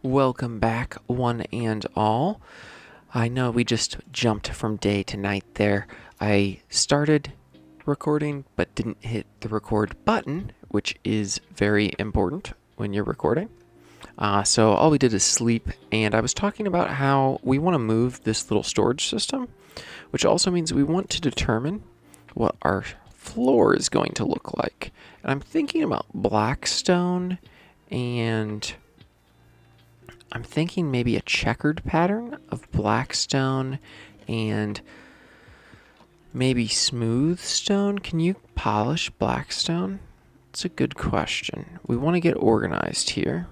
Welcome back, one and all. I know we just jumped from day to night there. I started recording but didn't hit the record button, which is very important when you're recording. So all we did is sleep, and I was talking about how we want to move this little storage system, which also means we want to determine what our floor is going to look like. And I'm thinking about black stone, and I'm thinking maybe a checkered pattern of black stone and maybe smooth stone. Can you polish black stone? It's a good question. We want to get organized here.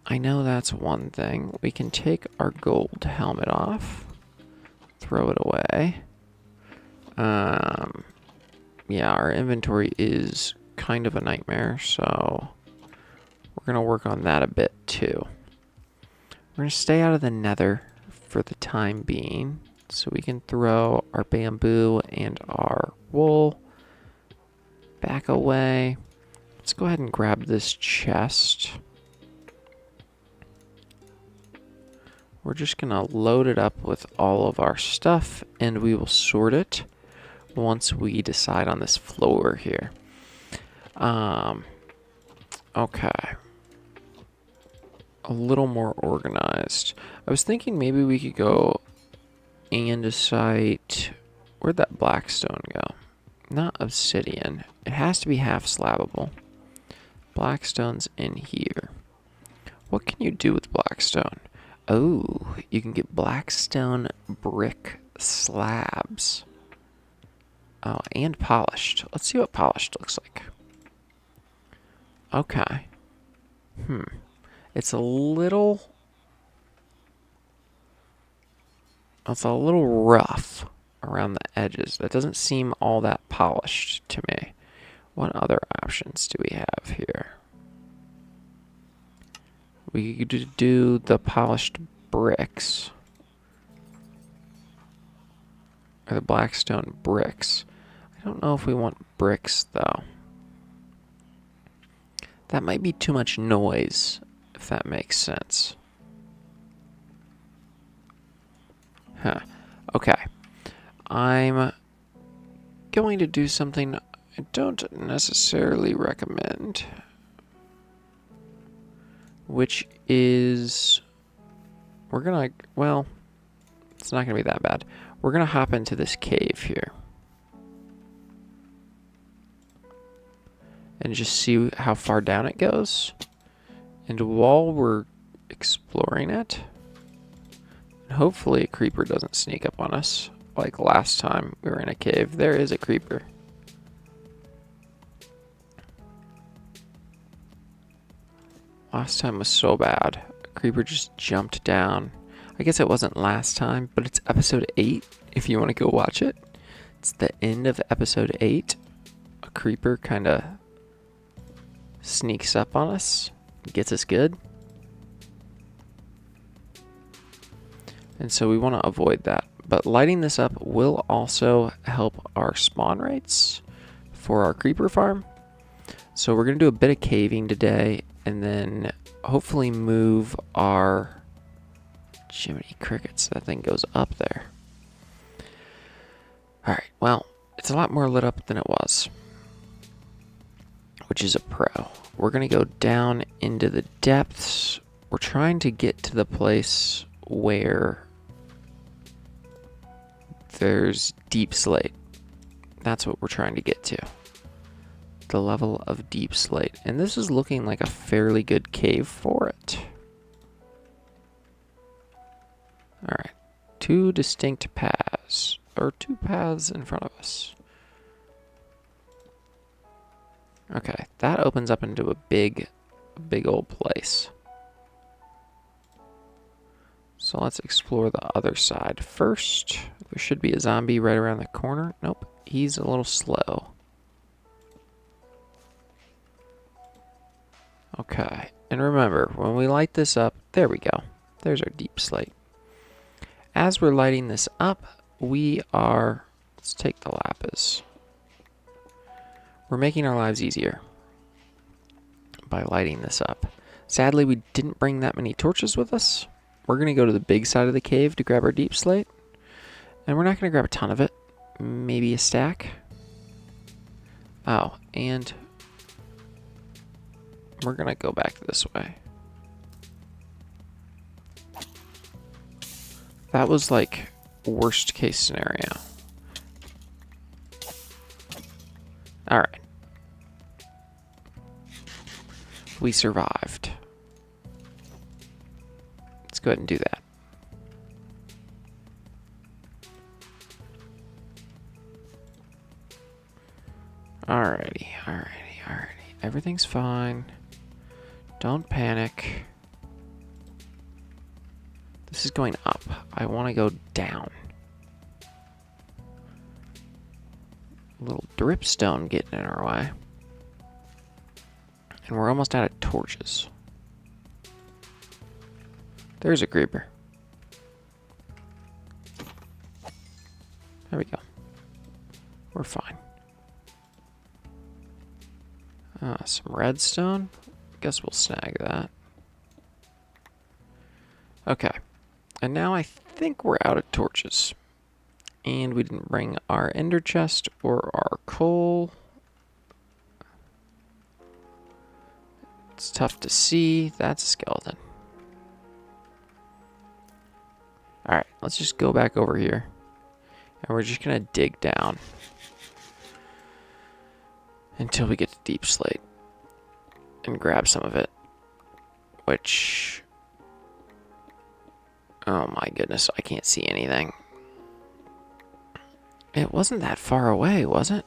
I know that's one thing. We can take our gold helmet off, throw it away. Yeah, our inventory is kind of a nightmare, so we're going to work on that a bit too. We're going to stay out of the nether for the time being, so we can throw our bamboo and our wool back away. Let's go ahead and grab this chest. We're just going to load it up with all of our stuff, and we will sort it once we decide on this floor here. Okay. A little more organized. I was thinking maybe we could go andesite. Where'd that blackstone go? Not obsidian. It has to be half slabbable. Blackstone's in here. What can you do with blackstone? Oh, you can get blackstone brick slabs. Oh, and polished. Let's see what polished looks like. Okay. It's a little rough around the edges. That doesn't seem all that polished to me. What other options do we have here? We could do the polished bricks. Or the blackstone bricks. I don't know if we want bricks, though. That might be too much noise, if that makes sense. Okay. I'm going to do something I don't necessarily recommend, which is well, it's not gonna be that bad. We're gonna hop into this cave here and just see how far down it goes. And while we're exploring it, hopefully a creeper doesn't sneak up on us like last time we were in a cave. There is a creeper. Last time was so bad. A creeper just jumped down. I guess it wasn't last time, but it's episode 8 if you want to go watch it. It's the end of episode 8. A creeper kind of sneaks up on us, gets us good. And so we want to avoid that. But lighting this up will also help our spawn rates for our creeper farm. So we're going to do a bit of caving today, and then hopefully move our Jiminy Crickets. That thing goes up there. Alright, well, it's a lot more lit up than it was, which is a pro. We're going to go down into the depths. We're trying to get to the place where there's deep slate. That's what we're trying to get to. The level of deep slate. And this is looking like a fairly good cave for it. Alright. 2 distinct paths. Or 2 paths in front of us. Okay, that opens up into a big old place. So let's explore the other side first. There should be a zombie right around the corner. Nope, he's a little slow. Okay, and remember, when we light this up, there we go. There's our deep slate. As we're lighting this up, let's take the lapis. We're making our lives easier by lighting this up. Sadly, we didn't bring that many torches with us. We're going to go to the big side of the cave to grab our deep slate. And we're not going to grab a ton of it. Maybe a stack. Oh, and we're going to go back this way. That was like worst case scenario. Alright. We survived. Let's go ahead and do that. Alrighty. Everything's fine. Don't panic. This is going up. I want to go down. A little dripstone getting in our way. And we're almost out of torches. There's a creeper. There we go. We're fine. Some redstone. Guess we'll snag that. Okay. And now I think we're out of torches. And we didn't bring our ender chest or our coal. It's tough to see. That's a skeleton. Alright, let's just go back over here. And we're just going to dig down until we get to deep slate and grab some of it. Which, oh my goodness, I can't see anything. It wasn't that far away, was it?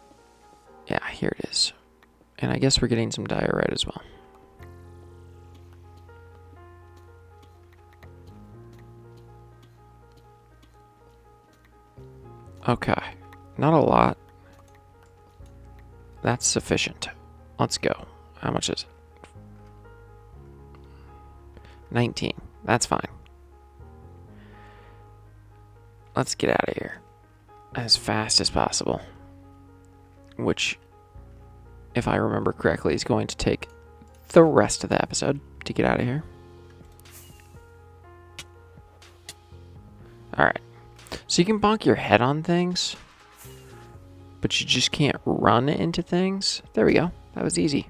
Yeah, here it is. And I guess we're getting some diorite as well. Okay, not a lot. That's sufficient. Let's go. How much is it? 19. That's fine. Let's get out of here as fast as possible. Which, if I remember correctly, is going to take the rest of the episode to get out of here. Alright. So you can bonk your head on things, but you just can't run into things. There we go. That was easy.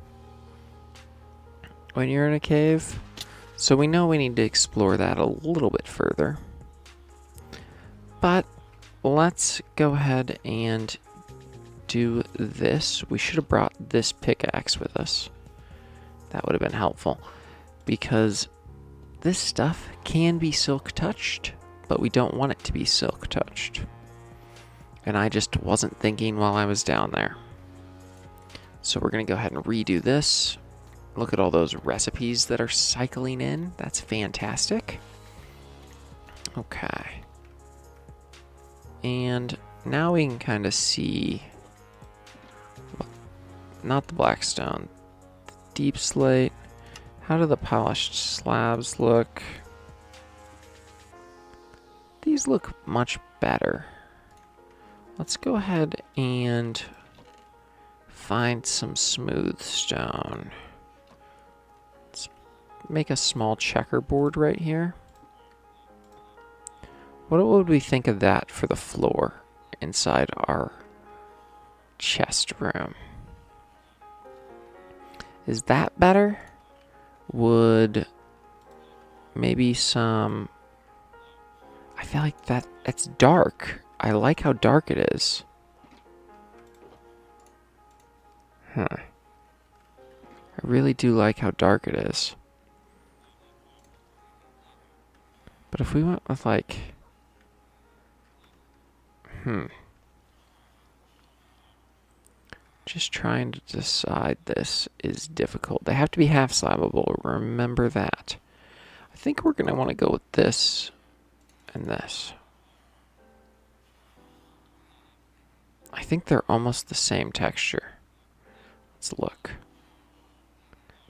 When you're in a cave. So we know we need to explore that a little bit further. But let's go ahead and do this. We should have brought this pickaxe with us. That would have been helpful. Because this stuff can be silk touched, but we don't want it to be silk touched. And I just wasn't thinking while I was down there. So we're going to go ahead and redo this. Look at all those recipes that are cycling in. That's fantastic. Okay. And now we can kind of see, not the black stone, the deep slate. How do the polished slabs look? These look much better. Let's go ahead and find some smooth stone. Let's make a small checkerboard right here. What would we think of that for the floor inside our chest room? Is that better? Would maybe some... I feel like it's dark. I like how dark it is. Huh. I really do like how dark it is. But if we went with like... Just trying to decide this is difficult. They have to be half slabbable. Remember that. I think we're going to want to go with this and this. I think they're almost the same texture. Let's look.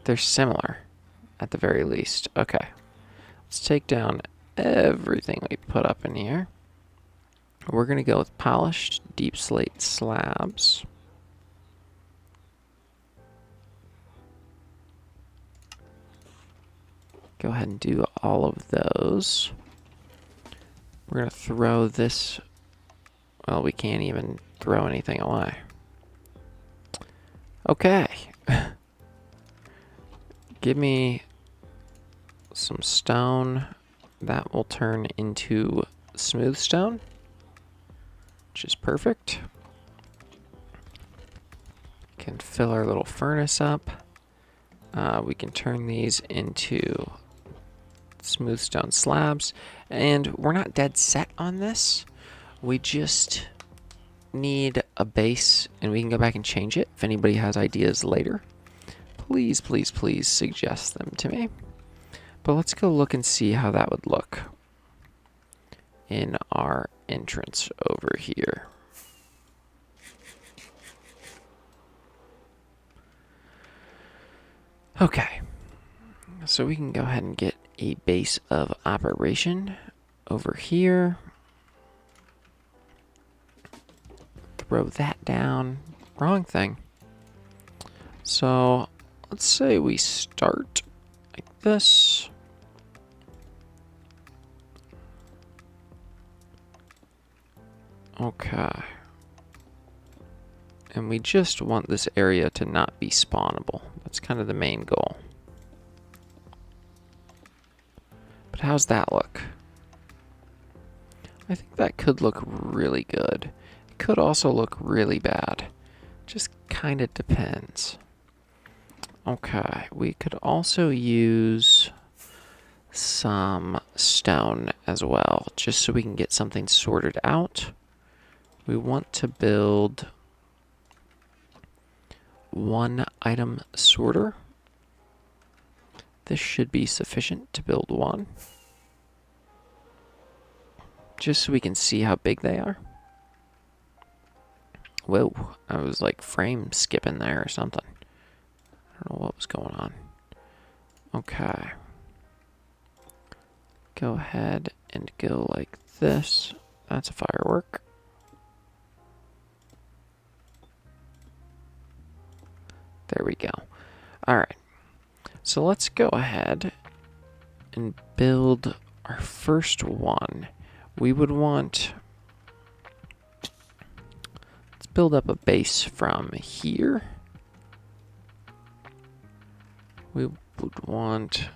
They're similar, at the very least. Okay. Let's take down everything we put up in here. We're going to go with polished deep slate slabs. go ahead and do all of those. We're going to throw this. Well, we can't even throw anything away. Okay. Give me some stone. That will turn into smooth stone, which is perfect. Can fill our little furnace up. We can turn these into smooth stone slabs. And we're not dead set on this. We just need a base, and we can go back and change it. If anybody has ideas later, please, please, please suggest them to me. But let's go look and see how that would look in our entrance over here. Okay, so we can go ahead and get a base of operation over here. Throw that down. Wrong thing. So let's say we start like this. Okay. And we just want this area to not be spawnable. That's kind of the main goal. But how's that look? I think that could look really good. It could also look really bad. Just kind of depends. Okay, we could also use some stone as well, just so we can get something sorted out. We want to build one item sorter. This should be sufficient to build one. Just so we can see how big they are. Whoa, I was like frame skipping there or something. I don't know what was going on. Okay. Go ahead and go like this. That's a firework. There we go. All right. So let's go ahead and build our first one. We would want... Let's build up a base from here. We would want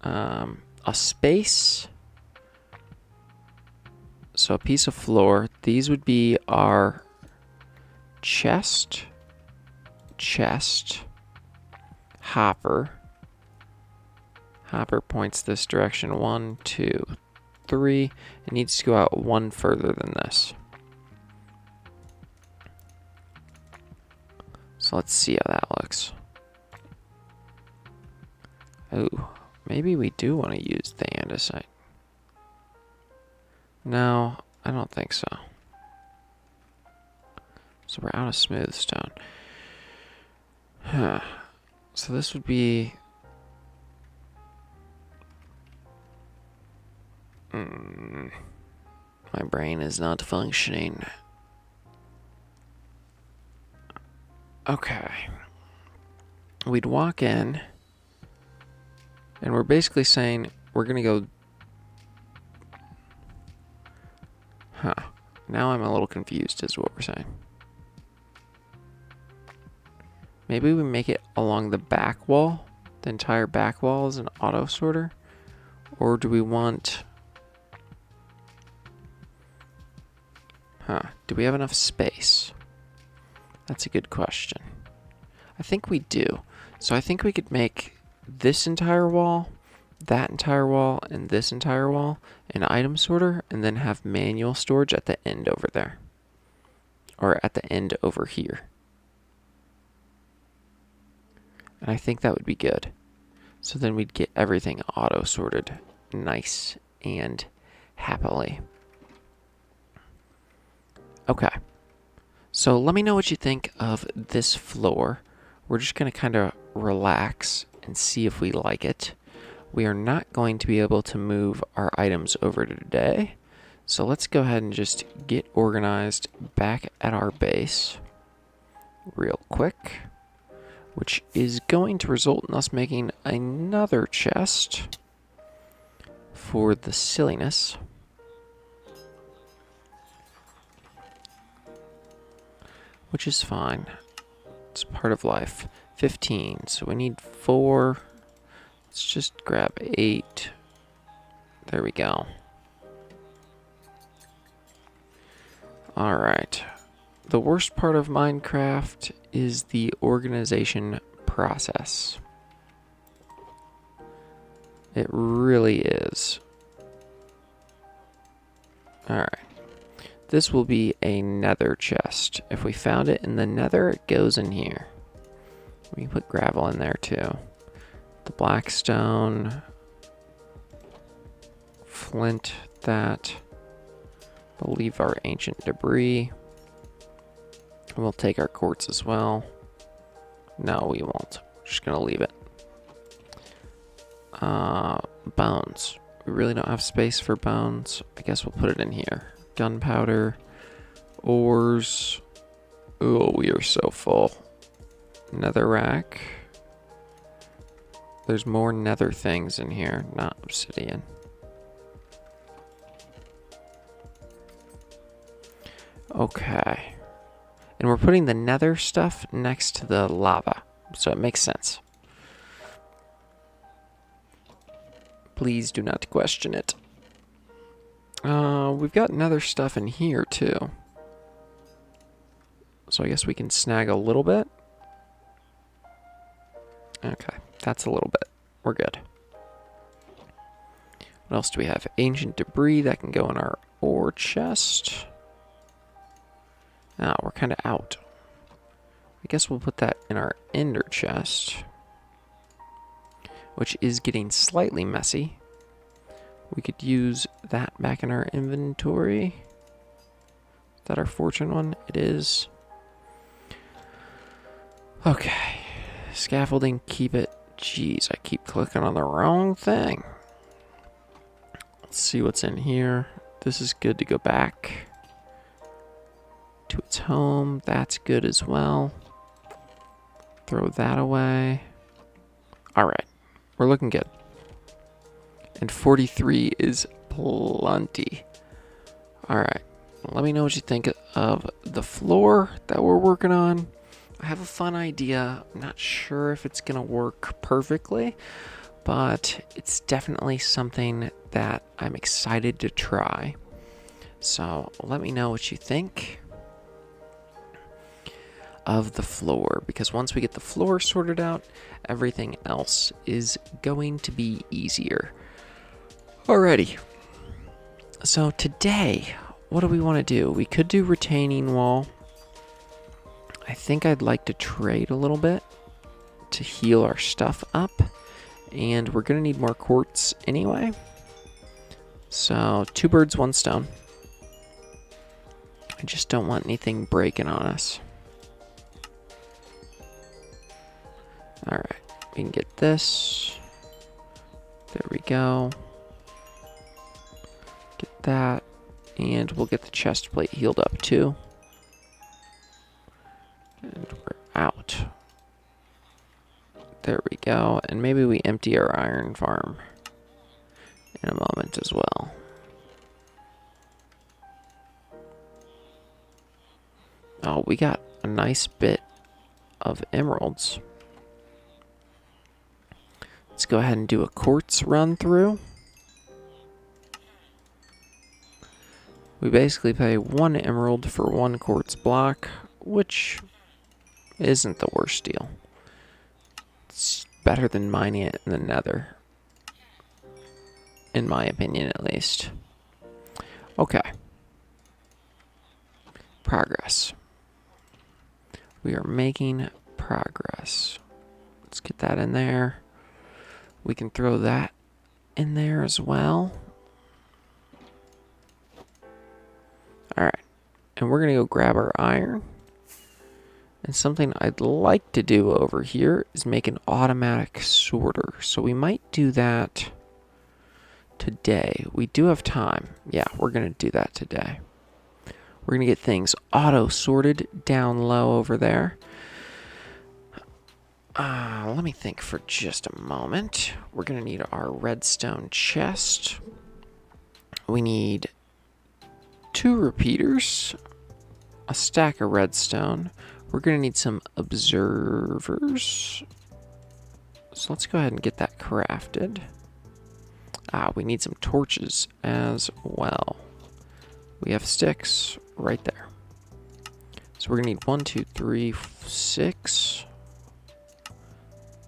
a space. So a piece of floor. These would be our chest, hopper. Hopper points this direction. 1, 2, 3. It needs to go out one further than this. So let's see how that looks. Oh, maybe we do want to use the andesite. No, I don't think so. So we're out of smooth stone. Huh. So this would be... My brain is not functioning. Okay. We'd walk in, and we're basically saying we're going to go... Huh. Now I'm a little confused as to what we're saying. Maybe we make it along the back wall. The entire back wall is an auto sorter. Or do we want... Do we have enough space? That's a good question. I think we do. So I think we could make this entire wall, that entire wall, and this entire wall an item sorter, and then have manual storage at the end over there. Or at the end over here. And I think that would be good. So then we'd get everything auto sorted nice and happily. Okay. So let me know what you think of this floor. We're just going to kind of relax and see if we like it. We are not going to be able to move our items over today. So let's go ahead and just get organized back at our base real quick, which is going to result in us making another chest. for the silliness. Which is fine. It's part of life. 15, so we need 4. Let's just grab 8. There we go. Alright. The worst part of Minecraft is the organization process. It really is. Alright. This will be a nether chest. If we found it in the nether, it goes in here. We can put gravel in there too. The blackstone. Flint that. We'll leave our ancient debris. And we'll take our quartz as well. No, we won't. We're just going to leave it. Bones. We really don't have space for bones. I guess we'll put it in here. Gunpowder. Ores. Oh, we are so full. Netherrack. There's more nether things in here, not obsidian. Okay. And we're putting the nether stuff next to the lava, so it makes sense. Please do not question it. We've got nether stuff in here too. So I guess we can snag a little bit. Okay, that's a little bit. We're good. What else do we have? Ancient debris that can go in our ore chest. Ah, we're kind of out. I guess we'll put that in our ender chest, which is getting slightly messy. We could use that back in our inventory. Is that our fortune one? It is. Okay. Scaffolding, keep it. Jeez, I keep clicking on the wrong thing. Let's see what's in here. This is good to go back to its home. That's good as well. Throw that away. All right, we're looking good. And 43 is plenty. All right, let me know what you think of the floor that we're working on. I have a fun idea. I'm not sure if it's gonna work perfectly, but it's definitely something that I'm excited to try. So let me know what you think of the floor, because once we get the floor sorted out, everything else is going to be easier. Alrighty. So today, what do we want to do? We could do retaining wall. I think I'd like to trade a little bit to heal our stuff up, and we're gonna need more quartz anyway. So 2 birds, 1 stone. I just don't want anything breaking on us. Alright, we can get this. There we go. Get that. And we'll get the chest plate healed up too. And we're out. There we go. And maybe we empty our iron farm in a moment as well. Oh, we got a nice bit of emeralds. Let's go ahead and do a quartz run through. We basically pay 1 emerald for 1 quartz block, which isn't the worst deal. It's better than mining it in the nether, in my opinion at least. Okay. Progress. We are making progress. Let's get that in there. We can throw that in there as well. Alright. And we're going to go grab our iron. And something I'd like to do over here is make an automatic sorter. So we might do that today. We do have time. Yeah, we're going to do that today. We're going to get things auto-sorted down low over there. Let me think for just a moment. We're going to need our redstone chest. We need 2 repeaters, a stack of redstone. We're going to need some observers. So let's go ahead and get that crafted. We need some torches as well. We have sticks right there. So we're going to need 1, 2, 3, 6.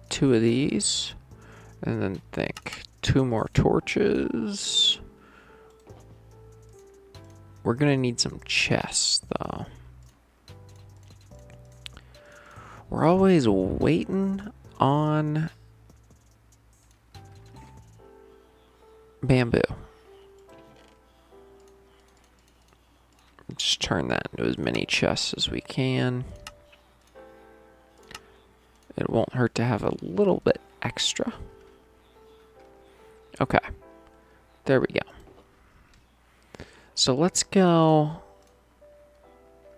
2 of these. And then think 2 more torches. We're going to need some chests, though. We're always waiting on bamboo. Just turn that into as many chests as we can. It won't hurt to have a little bit extra. Okay. There we go. So let's go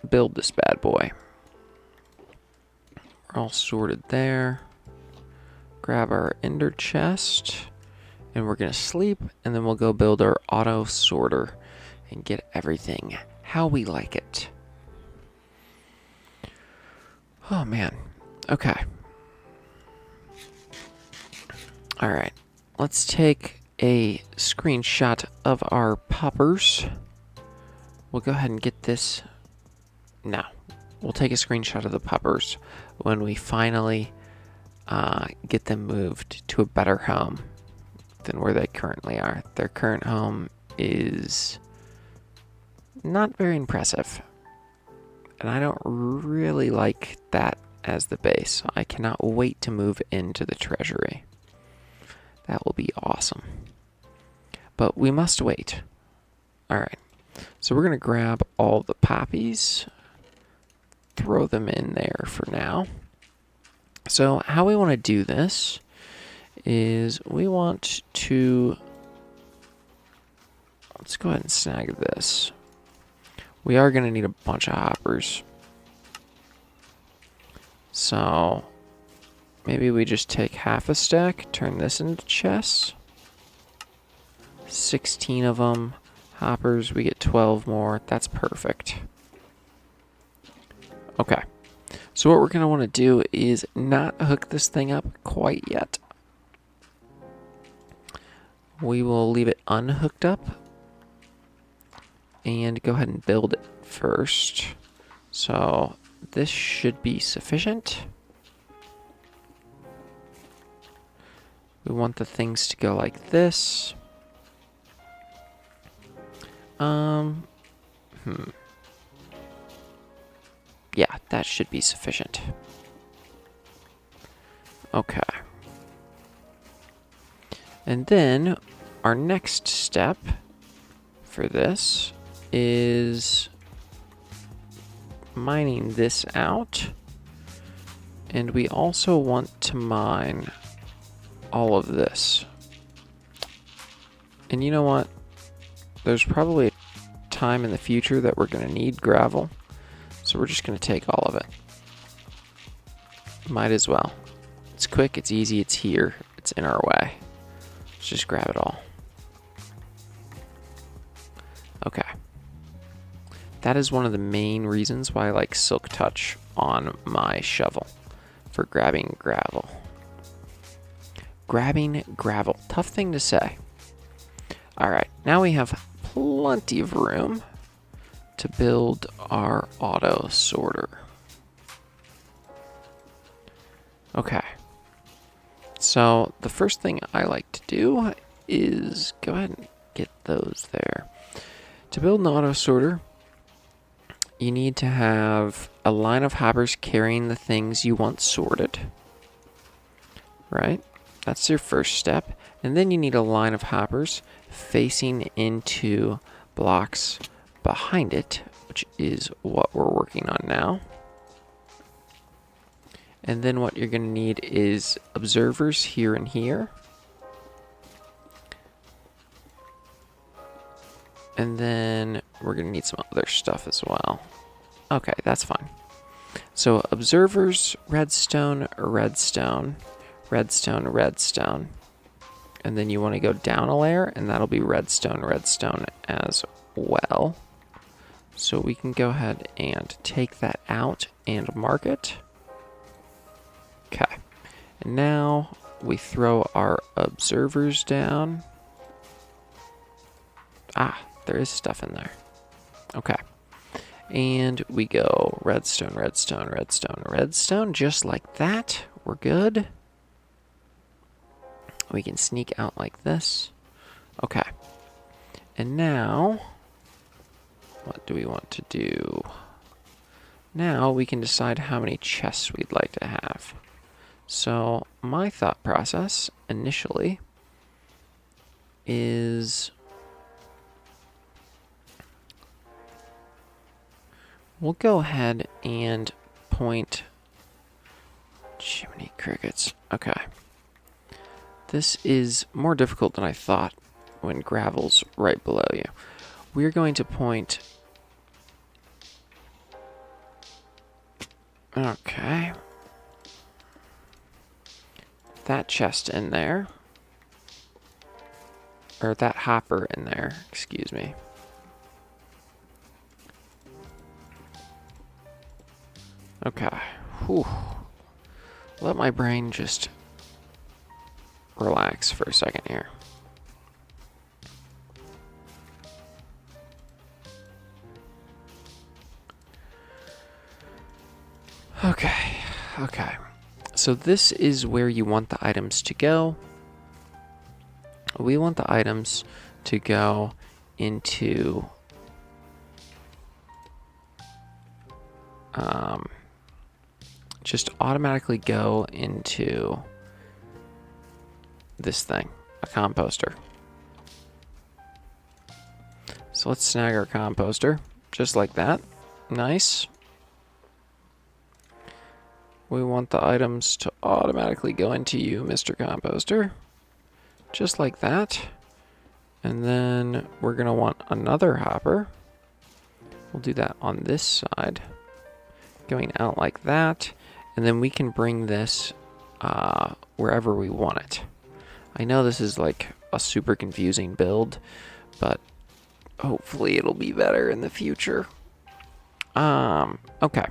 build this bad boy. We're all sorted there. Grab our ender chest. And we're going to sleep. And then we'll go build our auto sorter. And get everything how we like it. Oh, man. Okay. Alright. Let's take a screenshot of our poppers. We'll go ahead and get this. No. We'll take a screenshot of the poppers when we finally get them moved to a better home than where they currently are. Their current home is not very impressive. And I don't really like that as the base. I cannot wait to move into the treasury. That will be awesome. But we must wait. Alright. So we're going to grab all the poppies. Throw them in there for now. So how we want to do this is we want to... Let's go ahead and snag this. We are going to need a bunch of hoppers. So maybe we just take half a stack, turn this into chests. 16 of them. Hoppers, we get 12 more. That's perfect. Okay. So what we're going to want to do is not hook this thing up quite yet. We will leave it unhooked up. And go ahead and build it first. So this should be sufficient. We want the things to go like this. Yeah, that should be sufficient. Okay. And then our next step for this is mining this out. And we also want to mine all of this. And you know what? There's probably a time in the future that we're going to need gravel. So we're just going to take all of it. Might as well. It's quick, it's easy, it's here, it's in our way. Let's just grab it all. Okay. That is one of the main reasons why I like Silk Touch on my shovel. For grabbing gravel. Grabbing gravel. Tough thing to say. Alright, now we have plenty of room to build our auto sorter. Okay. So the first thing I like to do is go ahead and get those there. To build an auto sorter, you need to have a line of hoppers carrying the things you want sorted. Right? That's your first step. And then you need a line of hoppers facing into blocks behind it, which is what we're working on now. And then what you're going to need is observers here and here. And then we're going to need some other stuff as well. Okay, that's fine. So observers, redstone, redstone, redstone, redstone. And then you want to go down a layer, and that'll be redstone as well. So we can go ahead and take that out and mark it. Okay. And now we throw our observers down. Ah, there is stuff in there. Okay. And we go redstone, redstone, redstone, redstone, just like that. We're good. We can sneak out like this. Okay. And now, what do we want to do? Now we can decide how many chests we'd like to have. So my thought process initially is we'll go ahead and point. Jiminy crickets. Okay. This is more difficult than I thought when gravel's right below you. We're going to point. Okay. That chest in there. Or that hopper in there, excuse me. Okay. Whew. Let my brain just relax for a second here. Okay. So this is where you want the items to go. We want the items to go into just automatically go into this thing, a composter. So let's snag our composter, just like that. Nice. We want the items to automatically go into you, Mr. Composter. Just like that. And then we're going to want another hopper. We'll do that on this side. Going out like that. And then we can bring this wherever we want it. I know this is like a super confusing build, but hopefully it'll be better in the future. Okay.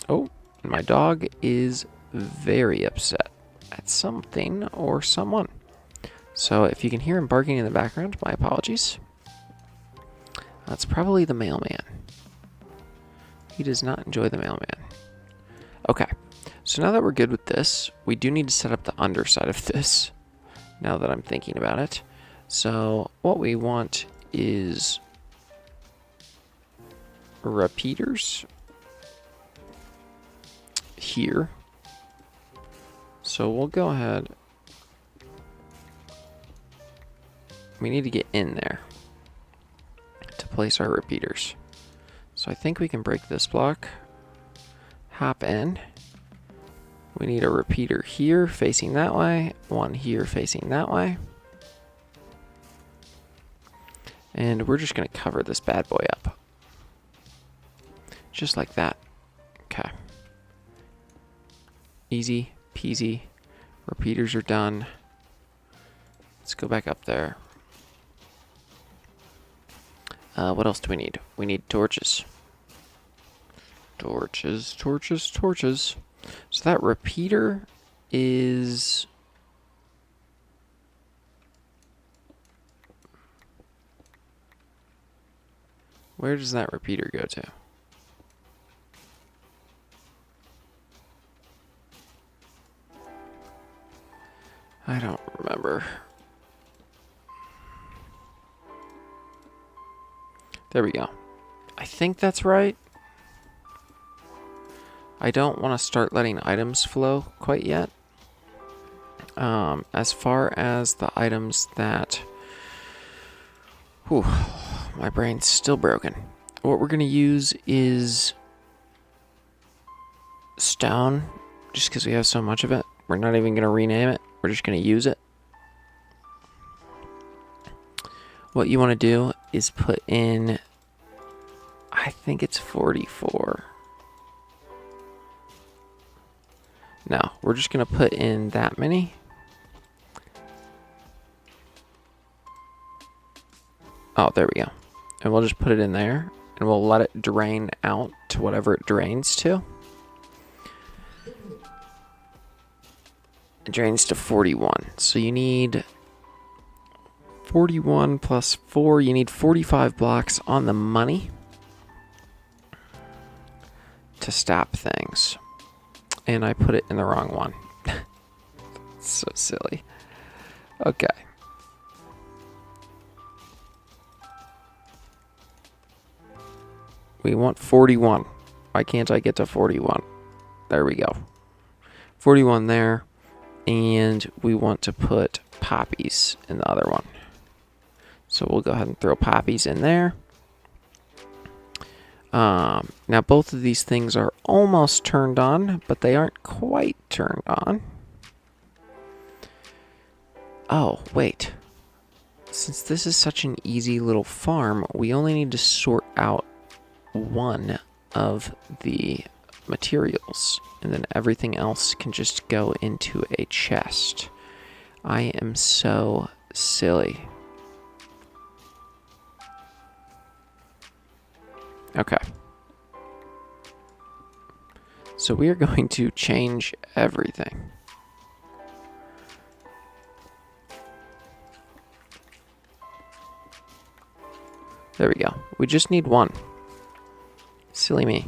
Oh, my dog is very upset at something or someone. So if you can hear him barking in the background, my apologies. That's probably the mailman. He does not enjoy the mailman. Okay, so now that we're good with this, we do need to set up the underside of this, now that I'm thinking about it. So what we want is repeaters here. So we'll go ahead. We need to get in there to place our repeaters. So I think we can break this block. Hop in. We need a repeater here facing that way, one here facing that way. And we're just going to cover this bad boy up. Just like that. Okay. Easy peasy. Repeaters are done. Let's go back up there. What else do we need? We need torches. Torches. So that repeater is... Where does that repeater go to? I don't remember. There we go. I think that's right. I don't want to start letting items flow quite yet. As far as the items that... Whew, my brain's still broken. What we're going to use is stone, just because we have so much of it. We're not even going to rename it. We're just going to use it. What you want to do is put in, I think it's 44. No, we're just going to put in that many. Oh, there we go. And we'll just put it in there, and we'll let it drain out to whatever it drains to. It drains to 41. So you need 41 plus 4. You need 45 blocks on the money to stop things. And I put it in the wrong one. So silly. Okay. We want 41. Why can't I get to 41? There we go. 41 there. And we want to put poppies in the other one. So we'll go ahead and throw poppies in there. Now both of these things are almost turned on, but they aren't quite turned on. Oh, wait. Since this is such an easy little farm, we only need to sort out one of the materials, and then everything else can just go into a chest. I am so silly. Okay. So we are going to change everything. There we go. We just need one. Silly me.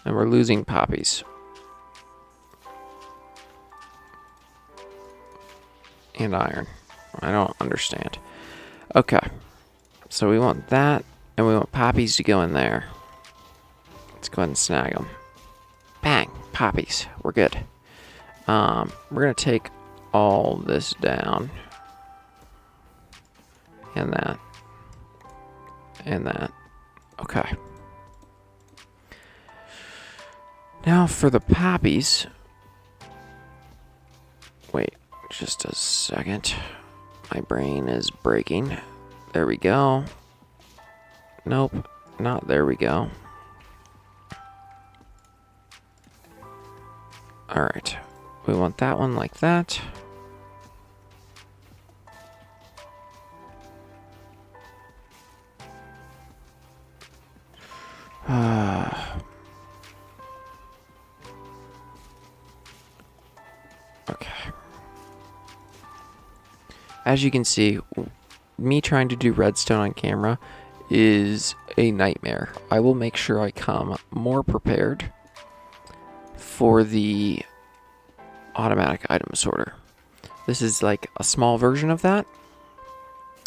And we're losing poppies. And iron. I don't understand. Okay. So we want that, and we want poppies to go in there. Let's go ahead and snag them. Bang! Poppies. We're good. We're going to take all this down. And that. And that. Okay. Now for the poppies. Wait, just a second. My brain is breaking. There we go. Nope, not there we go. Alright. We want that one like that. Okay. As you can see, me trying to do redstone on camera is a nightmare. I will make sure I come more prepared for the automatic item sorter. This is like a small version of that.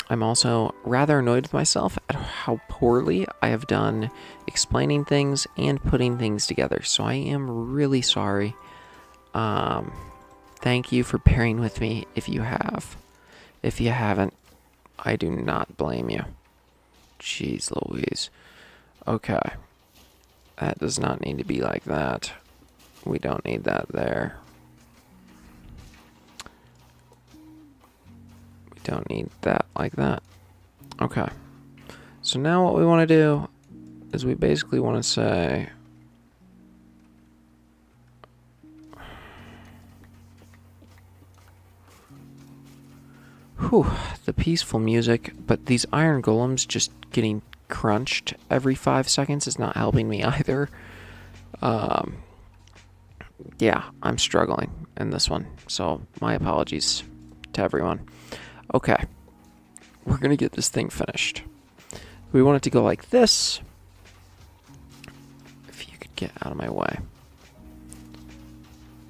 I'm also rather annoyed with myself at how poorly I have done explaining things and putting things together. So I am really sorry. Thank you for bearing with me if you have. If you haven't, I do not blame you. Jeez Louise. Okay. That does not need to be like that. We don't need that there. We don't need that like that. Okay. So now what we want to do is we basically want to say... Whew, the peaceful music, but these iron golems just getting crunched every 5 seconds is not helping me either. Yeah, I'm struggling in this one, so my apologies to everyone. Okay, we're gonna get this thing finished. We want it to go like this. If you could get out of my way.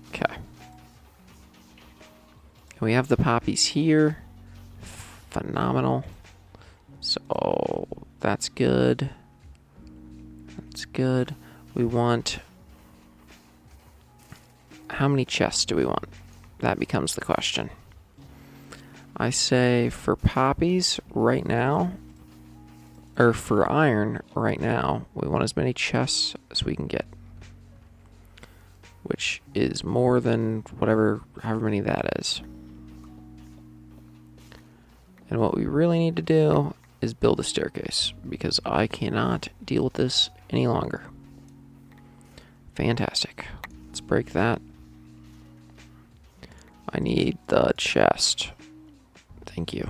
Okay. We have the poppies here. Phenomenal. So that's good. That's good. We want... How many chests do we want? That becomes the question. I say for poppies right now, or for iron right now, we want as many chests as we can get. Which is more than whatever, however many that is. And what we really need to do is build a staircase, because I cannot deal with this any longer. Fantastic. Let's break that. I need the chest. Thank you.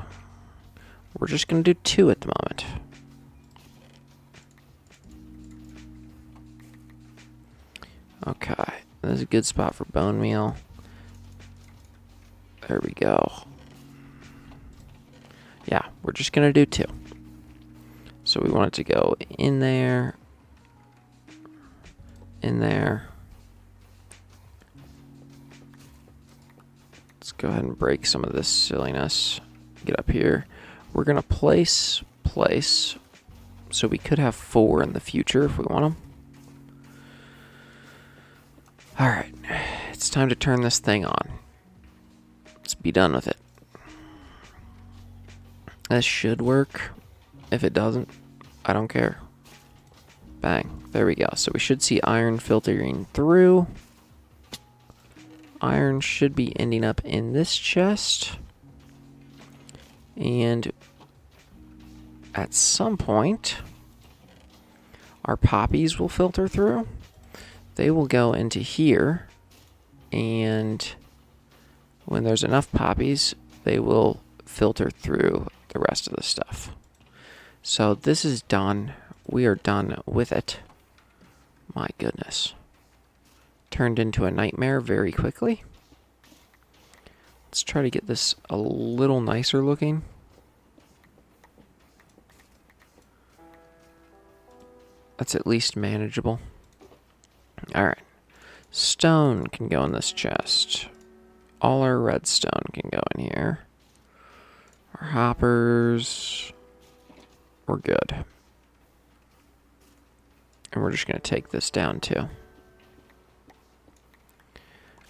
We're just going to do 2 at the moment. Okay, this is a good spot for bone meal. There we go. Yeah, we're just going to do 2. So we want it to go in there, in there. Let's go ahead and break some of this silliness. Get up here. We're going to place. So we could have 4 in the future if we want them. Alright, it's time to turn this thing on. Let's be done with it. This should work. If it doesn't, I don't care. Bang. There we go. So we should see iron filtering through. Iron should be ending up in this chest. And at some point, our poppies will filter through. They will go into here. And when there's enough poppies, they will filter through the rest of the stuff. So this is done. We are done with it. My goodness. Turned into a nightmare very quickly. Let's try to get this a little nicer looking. That's at least manageable. Alright. Stone can go in this chest. All our redstone can go in here. Our hoppers. We're good. And we're just going to take this down too.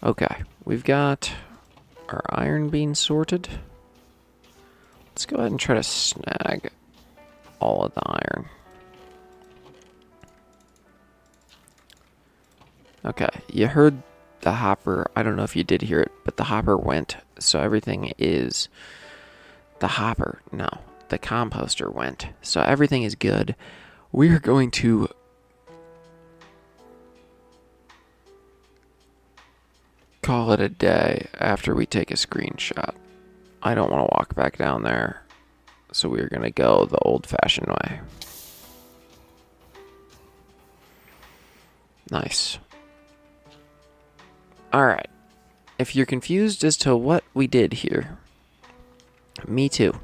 Okay, we've got our iron being sorted. Let's go ahead and try to snag all of the iron. Okay, you heard the hopper. I don't know if you did hear it, but the hopper went. So everything is... The hopper, no. The composter went. So everything is good. We are going to... call it a day after we take a screenshot. I don't want to walk back down there. So we are going to go the old-fashioned way. Nice. Alright. If you're confused as to what we did here, me too.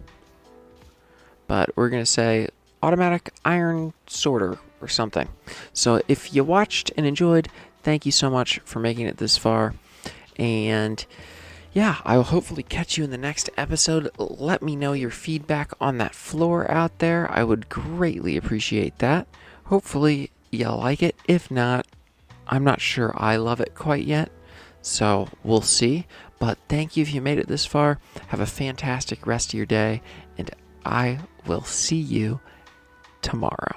But we're going to say automatic iron sorter or something. So if you watched and enjoyed, thank you so much for making it this far. And yeah, I will hopefully catch you in the next episode. Let me know your feedback on that floor out there. I would greatly appreciate that. Hopefully you'll like it. If not, I'm not sure I love it quite yet. So we'll see. But thank you if you made it this far. Have a fantastic rest of your day. And I will see you tomorrow.